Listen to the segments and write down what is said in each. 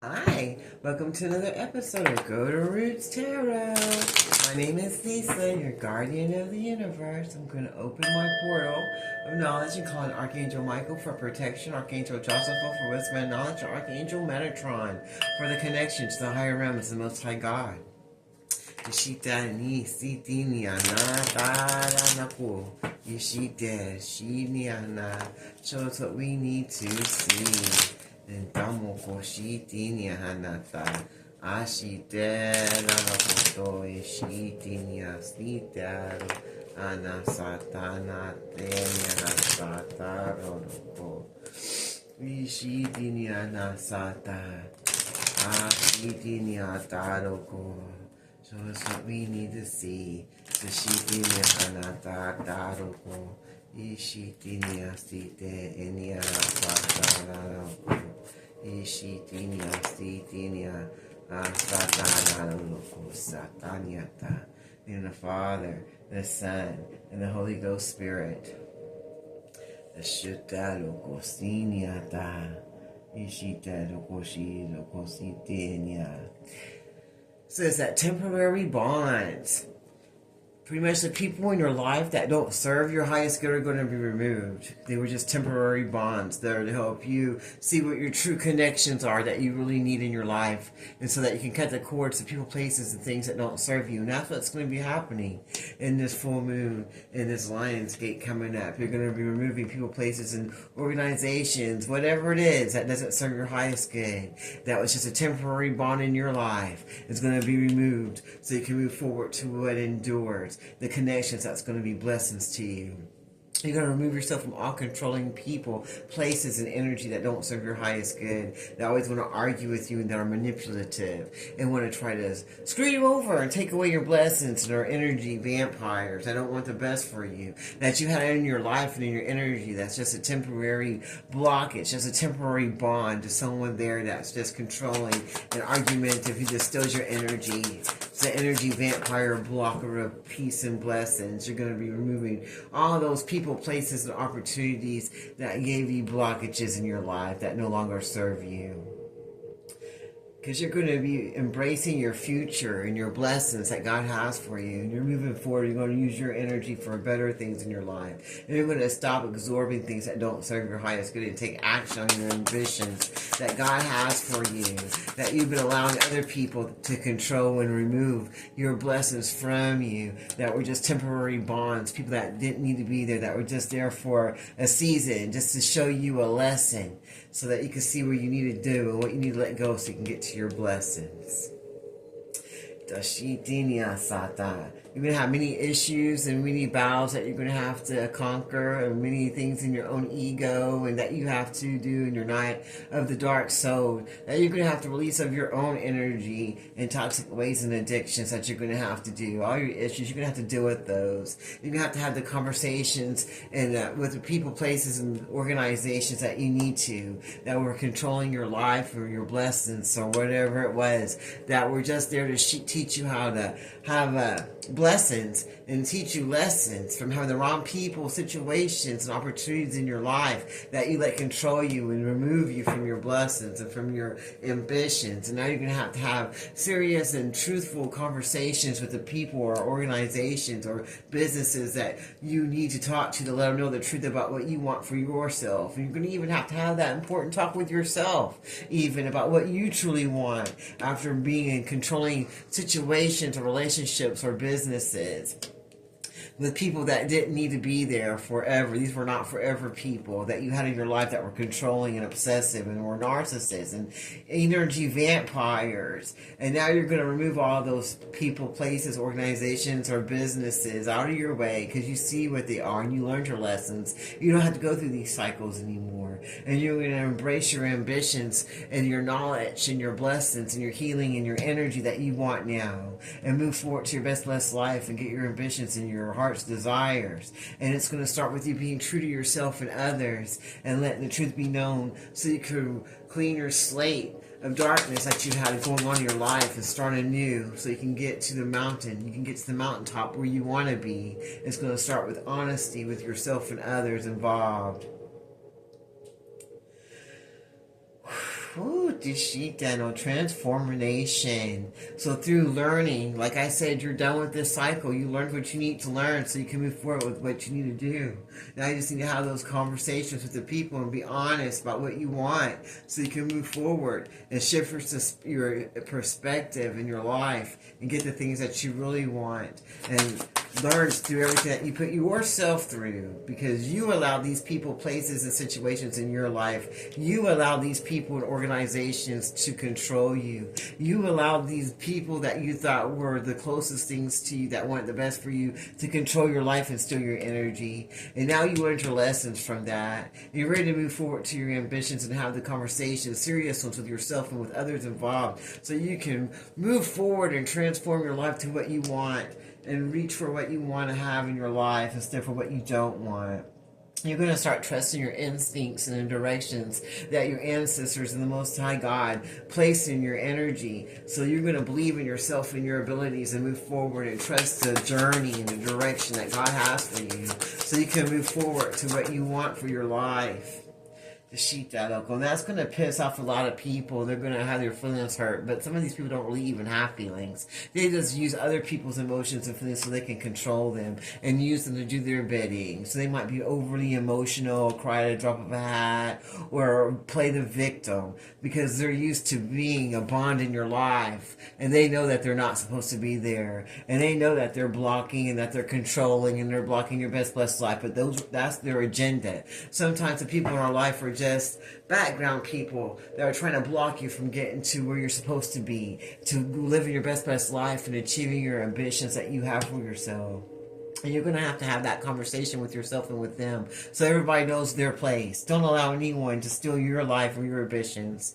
Hi, welcome to another episode of Go to Roots Tarot. My name is Lisa, your guardian of the universe. I'm going to open my portal of knowledge and call on Archangel Michael for protection, Archangel Joseph for wisdom and knowledge, and Archangel Metatron for the connection to the higher realms, the Most High God. Ishita ni siti ni anata naku. Ishita shi ni ana. Show us what we need to see. Damo koshiti ni hanata. Ashite nagakoto ishiti ni asitaru. Anasatana tenya nasatarodoko. Ishiti ni anasata. Ashiti ni ataroko. Show us what we need to see. Ishiti ni anatataroko. Ishitinia site enia satanaroko. Ishitinia sitinia satanaroko sataniata. In the Father, the Son, and the Holy Ghost Spirit. The Shutaroko siniata. Ishitaroko shiroko sitenia. So it's that temporary bonds. Pretty much the people in your life that don't serve your highest good are going to be removed. They were just temporary bonds there to help you see what your true connections are that you really need in your life. And so that you can cut the cords to people, places, and things that don't serve you. And that's what's going to be happening in this full moon, in this Lion's Gate coming up. You're going to be removing people, places, and organizations, whatever it is that doesn't serve your highest good. That was just a temporary bond in your life. It's going to be removed so you can move forward to what endures. The connections that's going to be blessings to you. You're going to remove yourself from all controlling people, places, and energy that don't serve your highest good. That always want to argue with you and that are manipulative and want to try to screw you over and take away your blessings and are energy vampires. I don't want the best for you. That you had in your life and in your energy that's just a temporary blockage, just a temporary bond to someone there that's just controlling and argumentative who just steals your energy. It's the energy vampire blocker of peace and blessings. You're going to be removing all those people, places, and opportunities that gave you blockages in your life that no longer serve you. Because you're going to be embracing your future and your blessings that God has for you. And you're moving forward. You're going to use your energy for better things in your life. And you're going to stop absorbing things that don't serve your highest good and take action on your ambitions that God has for you. That you've been allowing other people to control and remove your blessings from you. That were just temporary bonds. People that didn't need to be there. That were just there for a season. Just to show you a lesson. So that you can see what you need to do and what you need to let go so you can get to your blessings. Dashitinia Sata. You're going to have many issues and many battles that you're going to have to conquer, and many things in your own ego and that you have to do in your night of the dark soul. That you're going to have to release of your own energy and toxic ways and addictions that you're going to have to do. All your issues, you're going to have to deal with those. You're going to have the conversations and with the people, places, and organizations that you need to, that were controlling your life or your blessings or whatever it was, that were just there to teach you how to have blessings and teach you lessons from having the wrong people, situations, and opportunities in your life that you let control you and remove you from your blessings and from your ambitions. And now you're going to have serious and truthful conversations with the people or organizations or businesses that you need to talk to let them know the truth about what you want for yourself. And you're going to even have to have that important talk with yourself, even about what you truly want after being in controlling situations or relationships or businesses with people that didn't need to be there forever. These were not forever people that you had in your life that were controlling and obsessive and were narcissists and energy vampires. And now you're going to remove all those people, places, organizations, or businesses out of your way because you see what they are and you learned your lessons. You don't have to go through these cycles anymore. And you're going to embrace your ambitions and your knowledge and your blessings and your healing and your energy that you want now and move forward to your best life and get your ambitions and your heart's desires. And it's going to start with you being true to yourself and others and letting the truth be known so you can clean your slate of darkness that you had going on in your life and start anew so you can get to the mountain. You can get to the mountaintop where you want to be. It's going to start with honesty with yourself and others involved. Ooh, Dishitano, transformation. So through learning, like I said, you're done with this cycle. You learned what you need to learn so you can move forward with what you need to do. Now you just need to have those conversations with the people and be honest about what you want so you can move forward and shift your perspective in your life and get the things that you really want. And learn through everything that you put yourself through, because you allow these people, places, and situations in your life. You allow these people and organizations to control you. You allow these people that you thought were the closest things to you, that wanted the best for you, to control your life and steal your energy. And now you learned your lessons from that. You're ready to move forward to your ambitions and have the conversations, serious ones, with yourself and with others involved, so you can move forward and transform your life to what you want and reach for what you want to have in your life instead of what you don't want. You're going to start trusting your instincts and the directions that your ancestors and the Most High God placed in your energy. So you're going to believe in yourself and your abilities and move forward and trust the journey and the direction that God has for you, so you can move forward to what you want for your life. The sheet that local, and that's going to piss off a lot of people. They're going to have their feelings hurt, but some of these people don't really even have feelings. They just use other people's emotions and feelings so they can control them and use them to do their bidding. So they might be overly emotional, cry at a drop of a hat, or play the victim because they're used to being a bond in your life, and they know that they're not supposed to be there, and they know that they're blocking and that they're controlling and they're blocking your best blessed life. But that's their agenda. Sometimes the people in our life are just background people that are trying to block you from getting to where you're supposed to be, to living your best life and achieving your ambitions that you have for yourself. And you're going to have that conversation with yourself and with them, so everybody knows their place. Don't allow anyone to steal your life or your ambitions.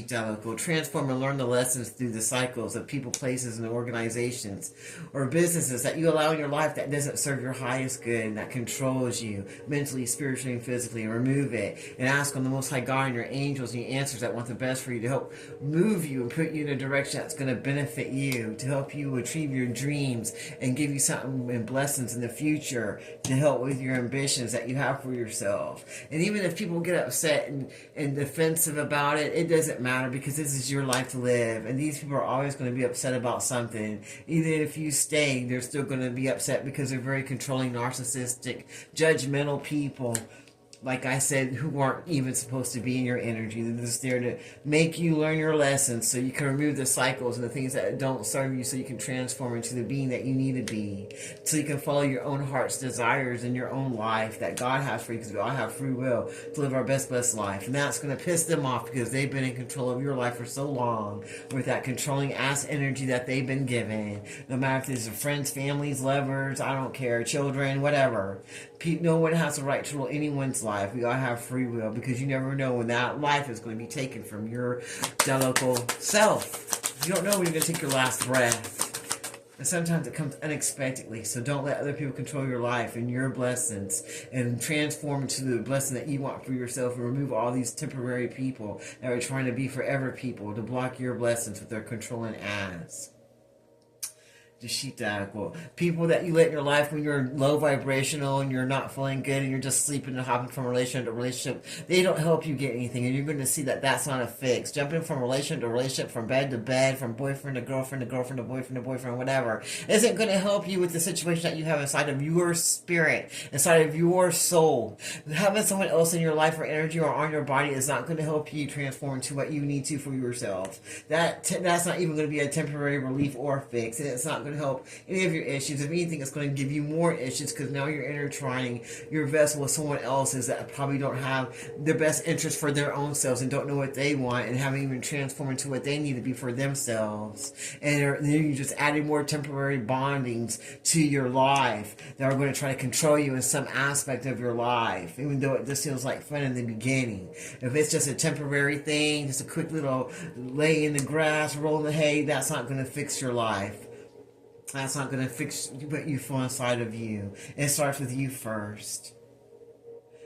Go transform and learn the lessons through the cycles of people, places, and organizations or businesses that you allow in your life that doesn't serve your highest good and that controls you mentally, spiritually, and physically. And remove it and ask on the Most High God and your angels and your answers that want the best for you to help move you and put you in a direction that's going to benefit you, to help you achieve your dreams and give you something and blessings in the future to help with your ambitions that you have for yourself. And even if people get upset and defensive about it, it doesn't matter, because this is your life to live, and these people are always going to be upset about something. Even if you stay, they're still going to be upset because they're very controlling, narcissistic, judgmental people, like I said, who aren't even supposed to be in your energy. They're just there to make you learn your lessons so you can remove the cycles and the things that don't serve you, so you can transform into the being that you need to be, so you can follow your own heart's desires in your own life that God has for you, because we all have free will to live our best blessed life. And that's going to piss them off because they've been in control of your life for so long with that controlling ass energy that they've been given. No matter if it's friends, families, lovers, I don't care, children, whatever. No one has the right to rule anyone's life. We all have free will, because you never know when that life is going to be taken from your local self. You don't know when you're going to take your last breath. And sometimes it comes unexpectedly. So don't let other people control your life and your blessings, and transform into the blessing that you want for yourself, and remove all these temporary people that are trying to be forever people to block your blessings with their controlling ass. People that you let in your life when you're low vibrational and you're not feeling good and you're just sleeping and hopping from relationship to relationship, they don't help you get anything, and you're going to see that that's not a fix. Jumping from relationship to relationship, from bed to bed, from boyfriend to girlfriend to girlfriend to boyfriend to boyfriend, whatever, isn't going to help you with the situation that you have inside of your spirit, inside of your soul. Having someone else in your life or energy or on your body is not going to help you transform into what you need to for yourself. That's not even going to be a temporary relief or fix, and it's not going to help any of your issues. If anything, it's going to give you more issues, because now you're intertwining your vessel with someone else's that probably don't have the best interest for their own selves and don't know what they want and haven't even transformed into what they need to be for themselves. And then you're just adding more temporary bondings to your life that are going to try to control you in some aspect of your life, even though it just feels like fun in the beginning. If it's just a temporary thing, just a quick little lay in the grass, roll in the hay, that's not going to fix your life. That's not going to fix what you feel inside of you. It starts with you first.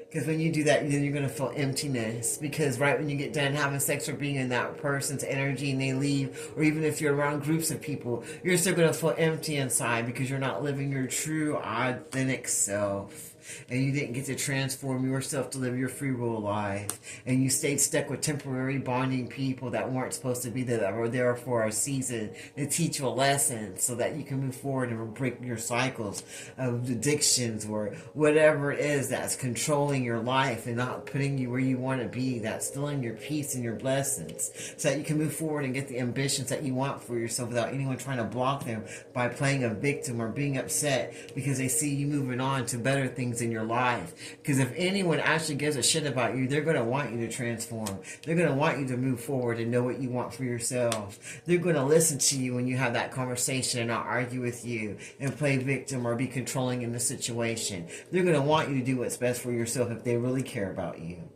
Because when you do that, then you're going to feel emptiness. Because right when you get done having sex or being in that person's energy and they leave, or even if you're around groups of people, you're still going to feel empty inside because you're not living your true, authentic self. and you didn't get to transform yourself to live your free will life, and you stayed stuck with temporary bonding people that weren't supposed to be there, that were there for a season to teach you a lesson so that you can move forward and break your cycles of addictions or whatever it is that's controlling your life and not putting you where you want to be, that's stealing your peace and your blessings, so that you can move forward and get the ambitions that you want for yourself without anyone trying to block them by playing a victim or being upset because they see you moving on to better things in your life. Because if anyone actually gives a shit about you, they're going to want you to transform. They're going to want you to move forward and know what you want for yourself. They're going to listen to you when you have that conversation and not argue with you and play victim or be controlling in the situation. They're going to want you to do what's best for yourself if they really care about you.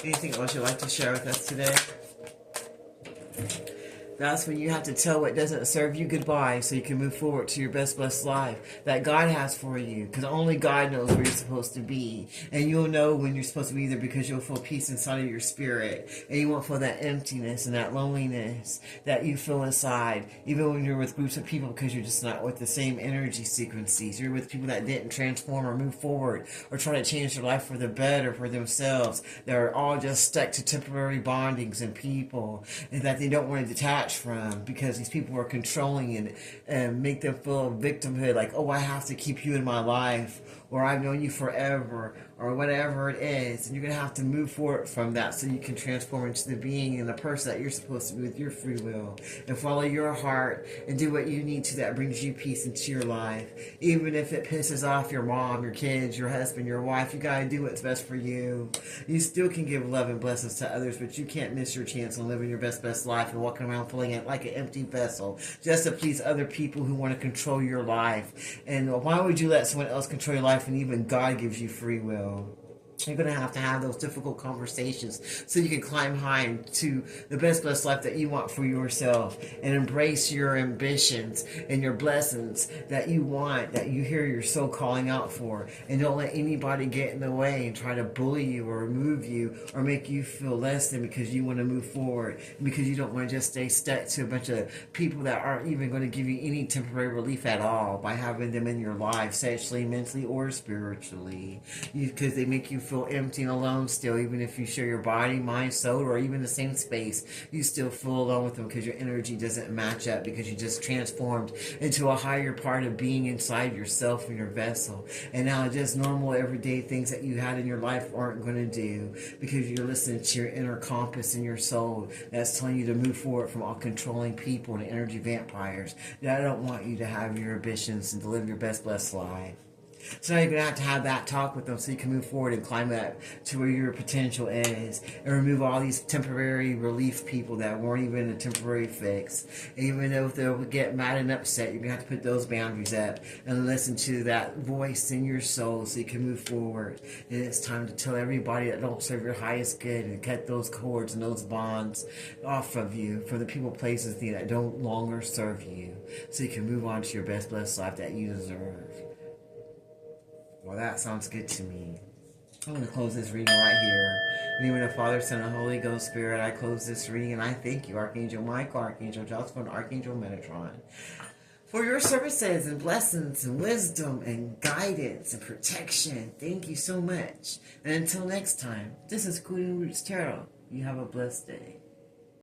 Anything else you'd like to share with us today? That's when you have to tell what doesn't serve you goodbye so you can move forward to your best blessed life that God has for you. Because only God knows where you're supposed to be. And you'll know when you're supposed to be there because you'll feel peace inside of your spirit. And you won't feel that emptiness and that loneliness that you feel inside. Even when you're with groups of people because you're just not with the same energy sequences. You're with people that didn't transform or move forward or try to change their life for the better for themselves. They're all just stuck to temporary bondings and people and that they don't want to detach from because these people are controlling and make them feel victimhood, like, oh, I have to keep you in my life, or I've known you forever, or whatever it is. And you're going to have to move forward from that so you can transform into the being and the person that you're supposed to be with your free will and follow your heart and do what you need to that brings you peace into your life. Even if it pisses off your mom, your kids, your husband, your wife, you got to do what's best for you. You still can give love and blessings to others, but you can't miss your chance on living your best life and walking around feeling it like an empty vessel just to please other people who want to control your life. And why would you let someone else control your life when even God gives you free will? You're going to have those difficult conversations so you can climb high to the best blessed life that you want for yourself and embrace your ambitions and your blessings that you want, that you hear your soul calling out for. And don't let anybody get in the way and try to bully you or remove you or make you feel less than because you want to move forward, because you don't want to just stay stuck to a bunch of people that aren't even going to give you any temporary relief at all by having them in your life, sexually, mentally, or spiritually, because they make you feel empty and alone still. Even if you share your body, mind, soul, or even the same space, you still feel alone with them because your energy doesn't match up, because you just transformed into a higher part of being inside yourself and your vessel. And now just normal everyday things that you had in your life aren't going to do because you're listening to your inner compass in your soul that's telling you to move forward from all controlling people and energy vampires that don't want you to have your ambitions and to live your best blessed life. So now you're going to have that talk with them so you can move forward and climb up to where your potential is and remove all these temporary relief people that weren't even a temporary fix. And even though they'll get mad and upset, you're going to have to put those boundaries up and listen to that voice in your soul so you can move forward. And it's time to tell everybody that don't serve your highest good and cut those cords and those bonds off of you for the people, places that don't longer serve you so you can move on to your best blessed life that you deserve. Well, that sounds good to me. I'm going to close this reading right here. In the name of the Father, Son, and Holy Ghost Spirit, I close this reading, and I thank you, Archangel Michael, Archangel Joshua, and Archangel Metatron, for your services and blessings and wisdom and guidance and protection. Thank you so much. And until next time, this is Queen Roots Tarot. You have a blessed day.